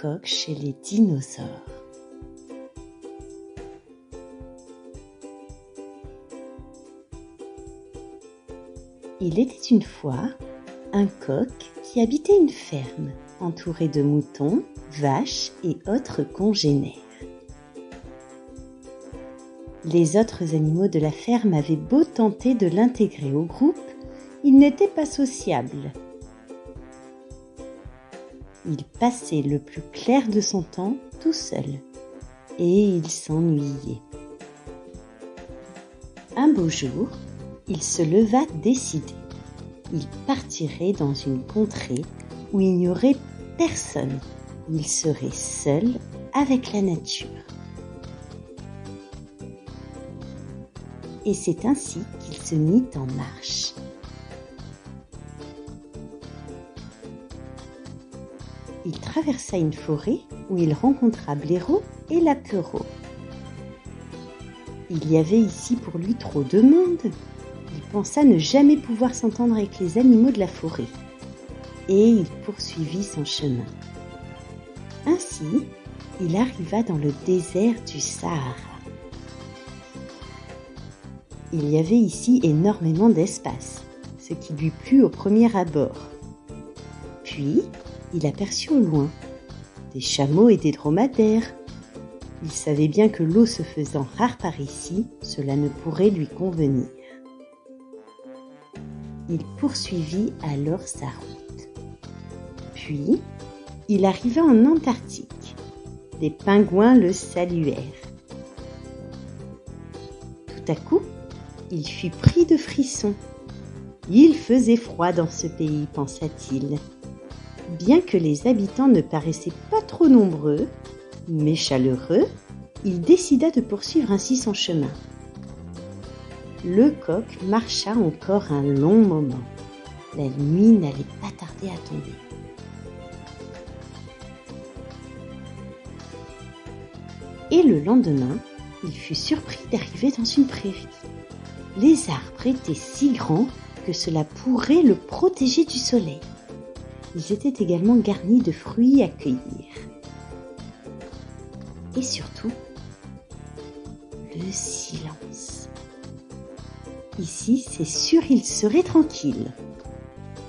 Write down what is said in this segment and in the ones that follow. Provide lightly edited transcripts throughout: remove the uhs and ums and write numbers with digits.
coq chez les dinosaures. Il était une fois un coq qui habitait une ferme entouré de moutons, vaches et autres congénères. Les autres animaux de la ferme avaient beau tenter de l'intégrer au groupe, il n'était pas sociable. Il passait le plus clair de son temps tout seul et il s'ennuyait. Un beau jour, il se leva décidé. Il partirait dans une contrée où il n'y aurait personne, où il serait seul avec la nature. Et c'est ainsi qu'il se mit en marche. Il traversa une forêt où il rencontra Blaireau et Lapereau. Il y avait ici pour lui trop de monde. Il pensa ne jamais pouvoir s'entendre avec les animaux de la forêt. Et il poursuivit son chemin. Ainsi, il arriva dans le désert du Sahara. Il y avait ici énormément d'espace, ce qui lui plut au premier abord. Puis, il aperçut au loin des chameaux et des dromadaires. Il savait bien que l'eau se faisant rare par ici, cela ne pourrait lui convenir. Il poursuivit alors sa route. Puis, il arriva en Antarctique. Des pingouins le saluèrent. Tout à coup, il fut pris de frissons. Il faisait froid dans ce pays, pensa-t-il. Bien que les habitants ne paraissaient pas trop nombreux, mais chaleureux, il décida de poursuivre ainsi son chemin. Le coq marcha encore un long moment. La nuit n'allait pas tarder à tomber. Et le lendemain, il fut surpris d'arriver dans une prairie. Les arbres étaient si grands que cela pourrait le protéger du soleil. Ils étaient également garnis de fruits à cueillir. Et surtout, le silence. Ici, c'est sûr, il serait tranquille.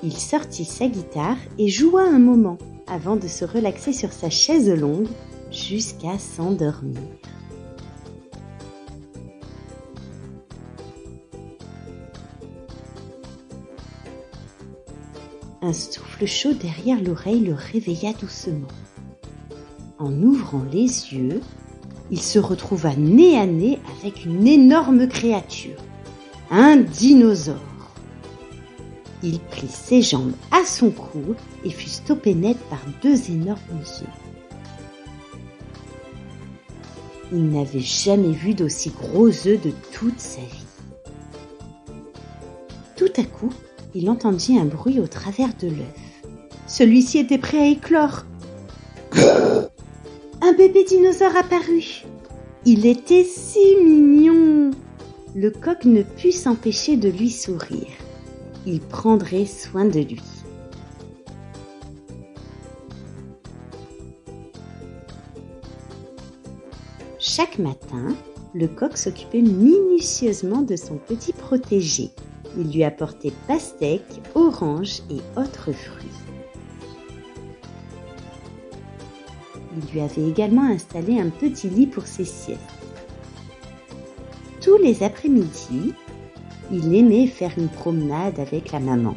Il sortit sa guitare et joua un moment avant de se relaxer sur sa chaise longue jusqu'à s'endormir. Un souffle chaud derrière l'oreille le réveilla doucement. En ouvrant les yeux, il se retrouva nez à nez avec une énorme créature, un dinosaure. Il prit ses jambes à son cou et fut stoppé net par deux énormes œufs. Il n'avait jamais vu d'aussi gros œufs de toute sa vie. Tout à coup, il entendit un bruit au travers de l'œuf. Celui-ci était prêt à éclore. Un bébé dinosaure apparut. Il était si mignon. Le coq ne put s'empêcher de lui sourire. Il prendrait soin de lui. Chaque matin, le coq s'occupait minutieusement de son petit protégé. Il lui apportait pastèques, oranges et autres fruits. Il lui avait également installé un petit lit pour ses siestes. Tous les après-midi, il aimait faire une promenade avec la maman.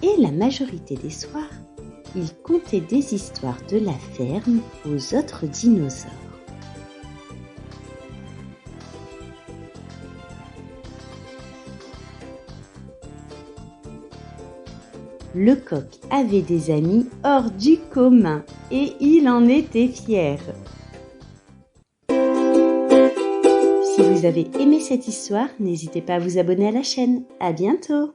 Et la majorité des soirs, il contait des histoires de la ferme aux autres dinosaures. Le coq avait des amis hors du commun et il en était fier. Si vous avez aimé cette histoire, n'hésitez pas à vous abonner à la chaîne. À bientôt!